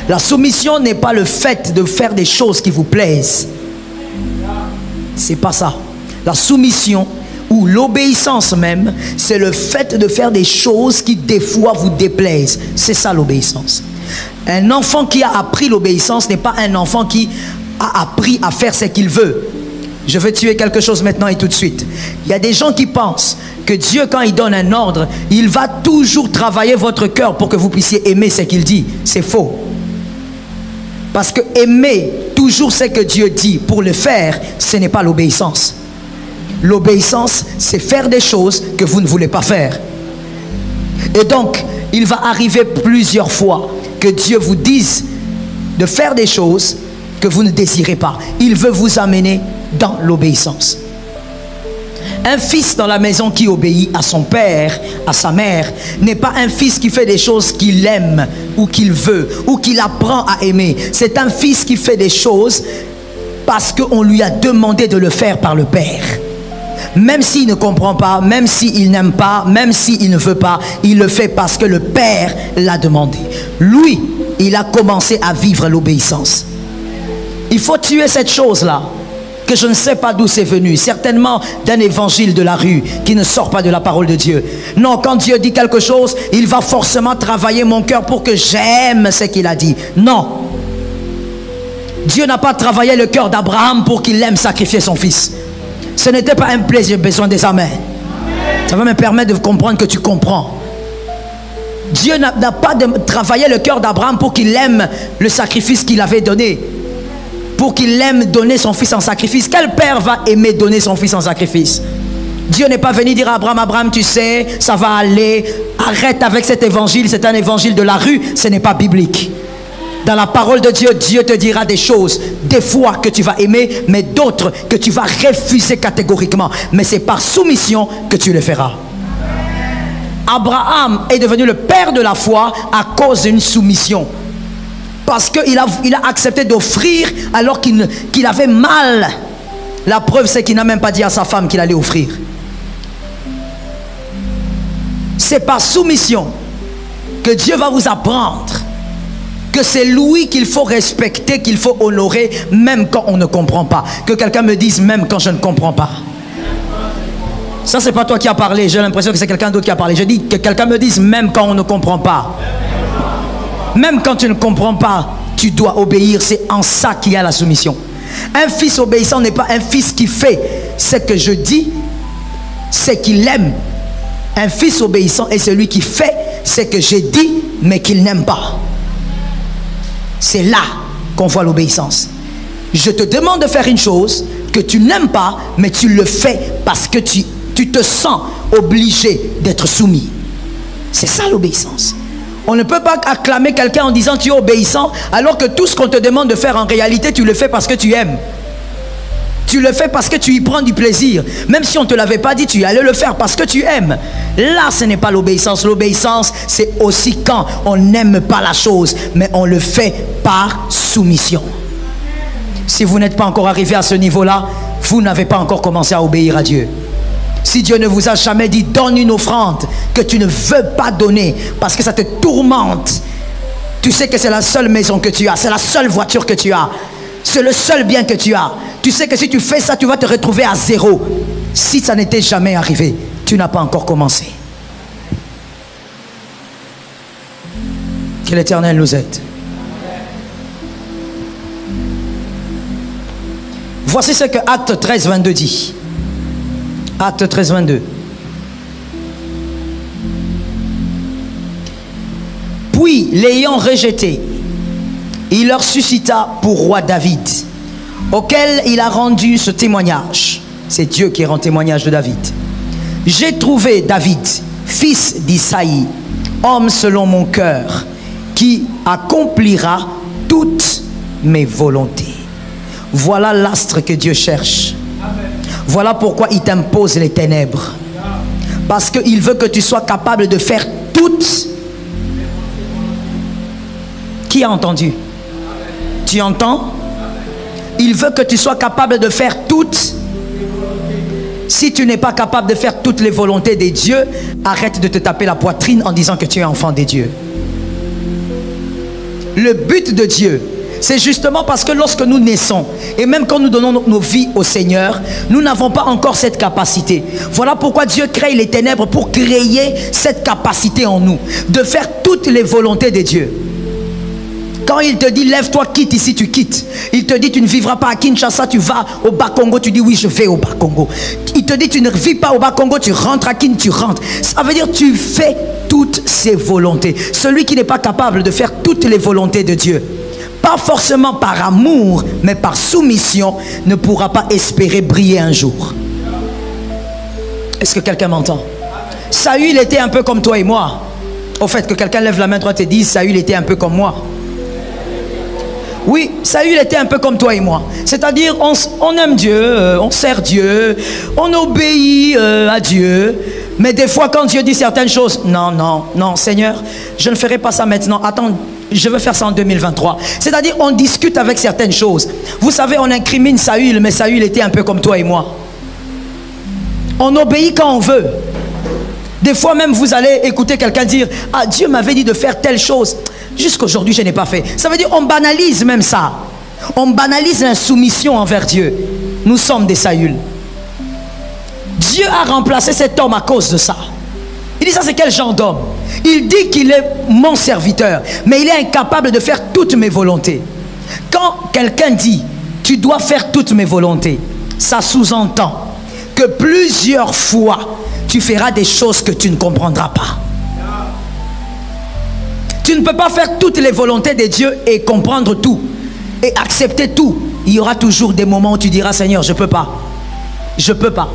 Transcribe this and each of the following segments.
La soumission n'est pas le fait de faire des choses qui vous plaisent. C'est pas ça. La soumission ou l'obéissance même, c'est le fait de faire des choses qui des fois vous déplaisent. C'est ça l'obéissance. Un enfant qui a appris l'obéissance n'est pas un enfant qui a appris à faire ce qu'il veut. Je veux tuer quelque chose maintenant et tout de suite. Il y a des gens qui pensent que Dieu, quand il donne un ordre, il va toujours travailler votre cœur pour que vous puissiez aimer ce qu'il dit. C'est faux. Parce que aimer toujours ce que Dieu dit pour le faire, ce n'est pas l'obéissance. L'obéissance, c'est faire des choses que vous ne voulez pas faire. Et donc, il va arriver plusieurs fois que Dieu vous dise de faire des choses que vous ne désirez pas. Il veut vous amener dans l'obéissance. Un fils dans la maison qui obéit à son père, à sa mère, n'est pas un fils qui fait des choses qu'il aime ou qu'il veut ou qu'il apprend à aimer. C'est un fils qui fait des choses parce qu'on lui a demandé de le faire par le père. Même s'il ne comprend pas, même s'il n'aime pas, même s'il ne veut pas, il le fait parce que le père l'a demandé. Lui, il a commencé à vivre l'obéissance. Il faut tuer cette chose-là, que je ne sais pas d'où c'est venu, certainement d'un évangile de la rue qui ne sort pas de la parole de Dieu. Non, quand Dieu dit quelque chose, il va forcément travailler mon cœur pour que j'aime ce qu'il a dit. Non. Dieu n'a pas travaillé le cœur d'Abraham pour qu'il aime sacrifier son fils. Ce n'était pas un plaisir, besoin des amens. Ça va me permettre de comprendre que tu comprends. Dieu n'a pas travaillé le cœur d'Abraham pour qu'il aime le sacrifice qu'il avait donné. Pour qu'il aime donner son fils en sacrifice. Quel père va aimer donner son fils en sacrifice? Dieu n'est pas venu dire à Abraham, Abraham, tu sais, ça va aller, arrête avec cet évangile, c'est un évangile de la rue, ce n'est pas biblique. Dans la parole de Dieu, Dieu te dira des choses, des fois que tu vas aimer, mais d'autres que tu vas refuser catégoriquement. Mais c'est par soumission que tu le feras. Abraham est devenu le père de la foi à cause d'une soumission. Parce qu'il a accepté d'offrir alors qu'il avait mal. La preuve, c'est qu'il n'a même pas dit à sa femme qu'il allait offrir. C'est par soumission que Dieu va vous apprendre que c'est lui qu'il faut respecter, qu'il faut honorer, même quand on ne comprend pas. Que quelqu'un me dise, même quand je ne comprends pas. Ça, c'est pas toi qui as parlé. J'ai l'impression que c'est quelqu'un d'autre qui a parlé. Je dis que quelqu'un me dise, même quand on ne comprend pas. Même quand tu ne comprends pas, tu dois obéir. C'est en ça qu'il y a la soumission. Un fils obéissant n'est pas un fils qui fait ce que je dis, c'est qu'il aime. Un fils obéissant est celui qui fait ce que j'ai dit, mais qu'il n'aime pas. C'est là qu'on voit l'obéissance. Je te demande de faire une chose que tu n'aimes pas, mais tu le fais parce que tu te sens obligé d'être soumis. C'est ça l'obéissance. On ne peut pas acclamer quelqu'un en disant tu es obéissant alors que tout ce qu'on te demande de faire en réalité tu le fais parce que tu aimes. Tu le fais parce que tu y prends du plaisir. Même si on ne te l'avait pas dit, tu allais le faire parce que tu aimes. Là, ce n'est pas l'obéissance. L'obéissance, c'est aussi quand on n'aime pas la chose, mais on le fait par soumission. Si vous n'êtes pas encore arrivé à ce niveau-là, vous n'avez pas encore commencé à obéir à Dieu. Si Dieu ne vous a jamais dit donne une offrande que tu ne veux pas donner parce que ça te tourmente, tu sais que c'est la seule maison que tu as, c'est la seule voiture que tu as, c'est le seul bien que tu as. Tu sais que si tu fais ça, tu vas te retrouver à zéro. Si ça n'était jamais arrivé, tu n'as pas encore commencé. Que l'Éternel nous aide. Voici ce que Acte 13, 22 dit. Acte 13, 22. Puis, l'ayant rejeté, il leur suscita pour roi David, auquel il a rendu ce témoignage. C'est Dieu qui rend témoignage de David. J'ai trouvé David, fils d'Isaïe, homme selon mon cœur, qui accomplira toutes mes volontés. Voilà l'astre que Dieu cherche. Voilà pourquoi il t'impose les ténèbres. Parce qu'il veut que tu sois capable de faire toutes. Qui a entendu? Tu entends? Il veut que tu sois capable de faire toutes. Si tu n'es pas capable de faire toutes les volontés des dieux, arrête de te taper la poitrine en disant que tu es enfant des dieux. Le but de Dieu, c'est justement parce que lorsque nous naissons, et même quand nous donnons nos vies au Seigneur, nous n'avons pas encore cette capacité. Voilà pourquoi Dieu crée les ténèbres, pour créer cette capacité en nous, de faire toutes les volontés de Dieu. Quand il te dit lève-toi, quitte ici, tu quittes. Il te dit tu ne vivras pas à Kinshasa, tu vas au Bas-Congo, tu dis oui je vais au Bas-Congo. Il te dit tu ne vis pas au Bas-Congo, tu rentres à Kinshasa, tu rentres. Ça veut dire tu fais toutes ses volontés. Celui qui n'est pas capable de faire toutes les volontés de Dieu, pas forcément par amour, mais par soumission, ne pourra pas espérer briller un jour. Est-ce que quelqu'un m'entend? Saül était un peu comme toi et moi. Au fait, que quelqu'un lève la main droite et dise Saül était un peu comme moi. Oui, Saül était un peu comme toi et moi. C'est-à-dire, on aime Dieu, on sert Dieu, on obéit à Dieu. Mais des fois, quand Dieu dit certaines choses, non, non, non, Seigneur, je ne ferai pas ça maintenant. Attends, je veux faire ça en 2023. C'est-à-dire, on discute avec certaines choses. Vous savez, on incrimine Saül, mais Saül était un peu comme toi et moi. On obéit quand on veut. Des fois même, vous allez écouter quelqu'un dire « Ah, Dieu m'avait dit de faire telle chose. Jusqu'aujourd'hui, je n'ai pas fait. » Ça veut dire on banalise même ça. On banalise l'insoumission envers Dieu. Nous sommes des Saül. Dieu a remplacé cet homme à cause de ça. Il dit ça, c'est quel genre d'homme? Il dit qu'il est mon serviteur, mais il est incapable de faire toutes mes volontés. Quand quelqu'un dit tu dois faire toutes mes volontés, ça sous-entend que plusieurs fois tu feras des choses que tu ne comprendras pas. Tu ne peux pas faire toutes les volontés de Dieu et comprendre tout et accepter tout. Il y aura toujours des moments où tu diras Seigneur, je ne peux pas. Je ne peux pas.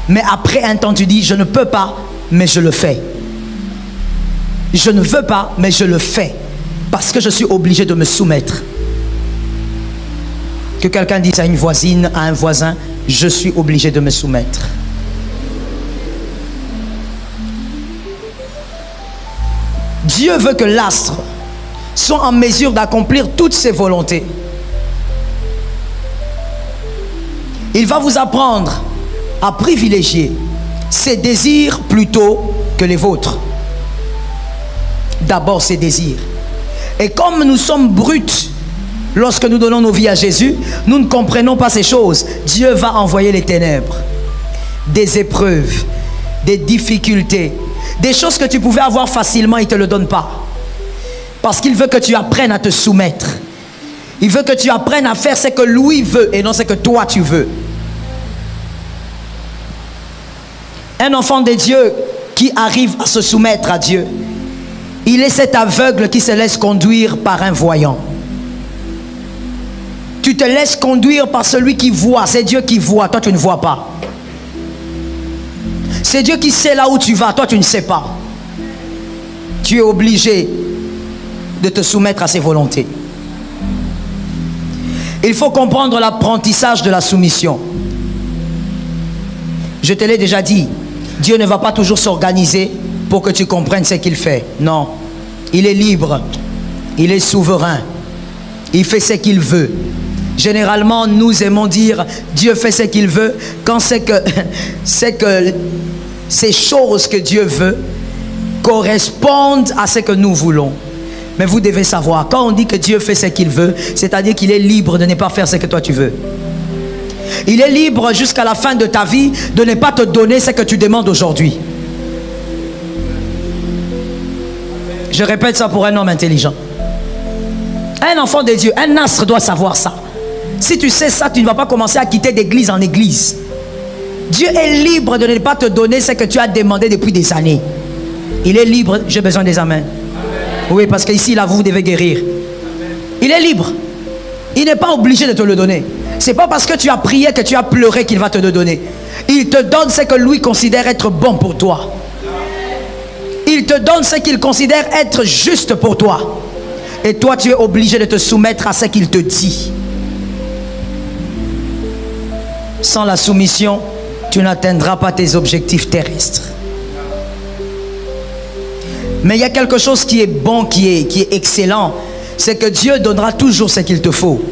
Mais après un temps, tu dis je ne peux pas, mais je le fais. Je ne veux pas, mais je le fais. Parce que je suis obligé de me soumettre. Que quelqu'un dise à une voisine, à un voisin, je suis obligé de me soumettre. Dieu veut que l'astre soit en mesure d'accomplir toutes ses volontés. Il va vous apprendre à privilégier ses désirs plutôt que les vôtres. D'abord ses désirs. Et comme nous sommes bruts, lorsque nous donnons nos vies à Jésus, nous ne comprenons pas ces choses. Dieu va envoyer les ténèbres, des épreuves, des difficultés, des choses que tu pouvais avoir facilement, il ne te le donne pas. Parce qu'il veut que tu apprennes à te soumettre. Il veut que tu apprennes à faire ce que lui veut et non ce que toi tu veux. Un enfant de Dieu qui arrive à se soumettre à Dieu, il est cet aveugle qui se laisse conduire par un voyant. Tu te laisses conduire par celui qui voit. C'est Dieu qui voit, toi tu ne vois pas. C'est Dieu qui sait là où tu vas, toi tu ne sais pas. Tu es obligé de te soumettre à ses volontés. Il faut comprendre l'apprentissage de la soumission. Je te l'ai déjà dit, Dieu ne va pas toujours s'organiser pour que tu comprennes ce qu'il fait. Non, il est libre, il est souverain, il fait ce qu'il veut. Généralement, nous aimons dire Dieu fait ce qu'il veut quand c'est que ces choses que Dieu veut correspondent à ce que nous voulons. Mais vous devez savoir, quand on dit que Dieu fait ce qu'il veut, c'est-à-dire qu'il est libre de ne pas faire ce que toi tu veux. Il est libre jusqu'à la fin de ta vie de ne pas te donner ce que tu demandes aujourd'hui. Je répète ça pour un homme intelligent. Un enfant de Dieu, un astre doit savoir ça. Si tu sais ça, tu ne vas pas commencer à quitter d'église en église. Dieu est libre de ne pas te donner ce que tu as demandé depuis des années. Il est libre. J'ai besoin des amens. Oui, parce qu'ici, là, vous devez guérir. Il est libre. Il n'est pas obligé de te le donner. Ce n'est pas parce que tu as prié, que tu as pleuré qu'il va te le donner. Il te donne ce que lui considère être bon pour toi. Il te donne ce qu'il considère être juste pour toi. Et toi, tu es obligé de te soumettre à ce qu'il te dit. Sans la soumission, tu n'atteindras pas tes objectifs terrestres. Mais il y a quelque chose qui est bon, qui est excellent. C'est que Dieu donnera toujours ce qu'il te faut.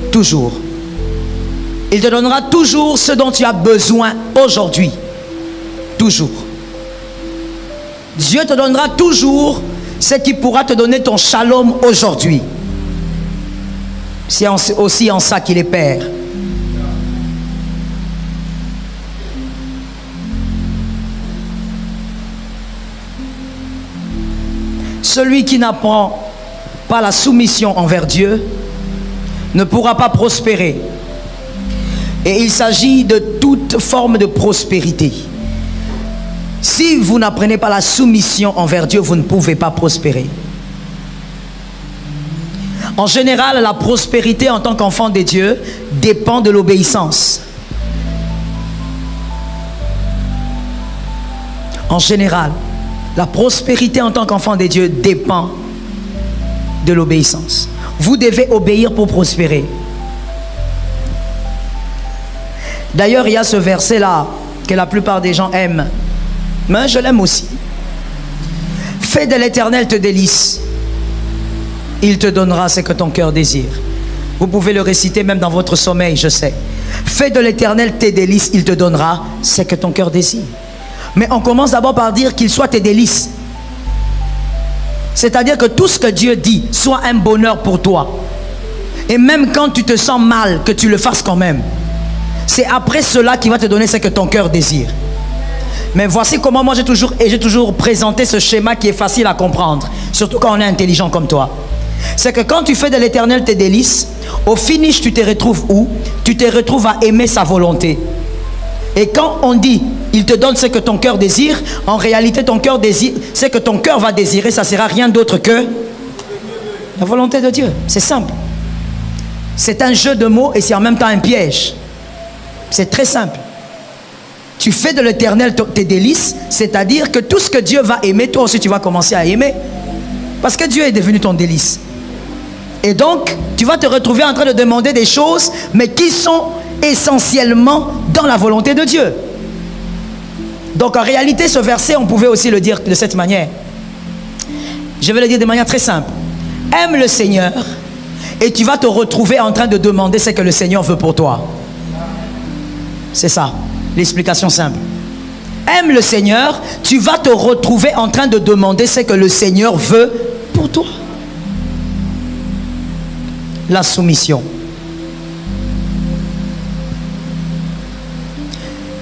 Toujours. Il te donnera toujours ce dont tu as besoin aujourd'hui. Toujours. Dieu te donnera toujours c'est qui pourra te donner ton shalom aujourd'hui. C'est aussi en ça qu'il est Père. Celui qui n'apprend pas la soumission envers Dieu ne pourra pas prospérer. Et il s'agit de toute forme de prospérité. Si vous n'apprenez pas la soumission envers Dieu, vous ne pouvez pas prospérer. En général, la prospérité en tant qu'enfant de Dieu dépend de l'obéissance. En général, la prospérité en tant qu'enfant de Dieu dépend de l'obéissance. Vous devez obéir pour prospérer. D'ailleurs, il y a ce verset-là que la plupart des gens aiment. Mais je l'aime aussi. Fais de l'Éternel tes délices. Il te donnera ce que ton cœur désire. Vous pouvez le réciter même dans votre sommeil, je sais. Fais de l'Éternel tes délices. Il te donnera ce que ton cœur désire. Mais on commence d'abord par dire qu'il soit tes délices. C'est-à-dire que tout ce que Dieu dit soit un bonheur pour toi. Et même quand tu te sens mal, que tu le fasses quand même. C'est après cela qu'il va te donner ce que ton cœur désire. Mais voici comment moi j'ai toujours présenté ce schéma qui est facile à comprendre. Surtout quand on est intelligent comme toi. C'est que quand tu fais de l'Éternel tes délices, au finish tu te retrouves où? Tu te retrouves à aimer sa volonté. Et quand on dit il te donne ce que ton cœur désire, en réalité ton cœur désire, ce que ton cœur va désirer, ça sera rien d'autre que la volonté de Dieu. C'est simple. C'est un jeu de mots et c'est en même temps un piège. C'est très simple. Tu fais de l'Éternel tes délices, c'est-à-dire que tout ce que Dieu va aimer, toi aussi tu vas commencer à aimer. Parce que Dieu est devenu ton délice. Et donc, tu vas te retrouver en train de demander des choses, mais qui sont essentiellement dans la volonté de Dieu. Donc en réalité, ce verset, on pouvait aussi le dire de cette manière. Je vais le dire de manière très simple. Aime le Seigneur et tu vas te retrouver en train de demander ce que le Seigneur veut pour toi. C'est ça, l'explication simple. Aime le Seigneur, tu vas te retrouver en train de demander ce que le Seigneur veut pour toi. La soumission.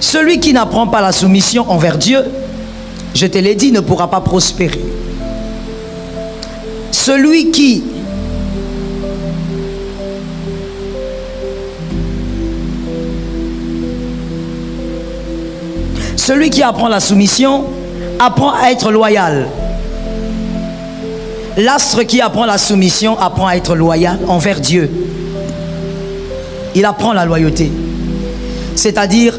Celui qui n'apprend pas la soumission envers Dieu, je te l'ai dit, ne pourra pas prospérer. Celui qui apprend la soumission apprend à être loyal. L'astre qui apprend la soumission apprend à être loyal envers Dieu. Il apprend la loyauté. C'est-à-dire,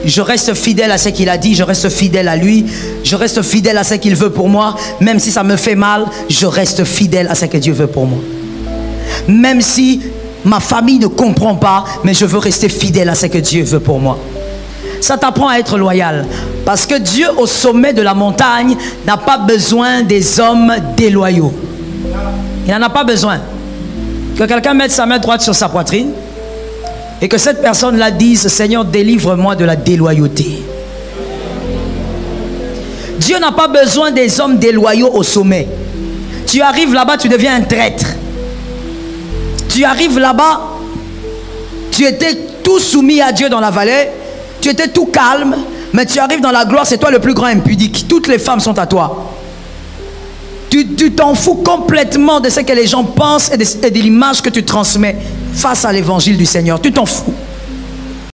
je reste fidèle à ce qu'il a dit, je reste fidèle à lui, je reste fidèle à ce qu'il veut pour moi. Même si ça me fait mal, je reste fidèle à ce que Dieu veut pour moi. Même si ma famille ne comprend pas, mais je veux rester fidèle à ce que Dieu veut pour moi. Ça t'apprend à être loyal. Parce que Dieu, au sommet de la montagne, n'a pas besoin des hommes déloyaux. Il n'en a pas besoin. Que quelqu'un mette sa main droite sur sa poitrine et que cette personne-là dise: Seigneur, délivre-moi de la déloyauté. Dieu n'a pas besoin des hommes déloyaux au sommet. Tu arrives là-bas, tu deviens un traître. Tu arrives là-bas, tu étais tout soumis à Dieu dans la vallée, tu étais tout calme, mais tu arrives dans la gloire, c'est toi le plus grand impudique. Toutes les femmes sont à toi. Tu t'en fous complètement de ce que les gens pensent et de l'image que tu transmets face à l'évangile du Seigneur. Tu t'en fous.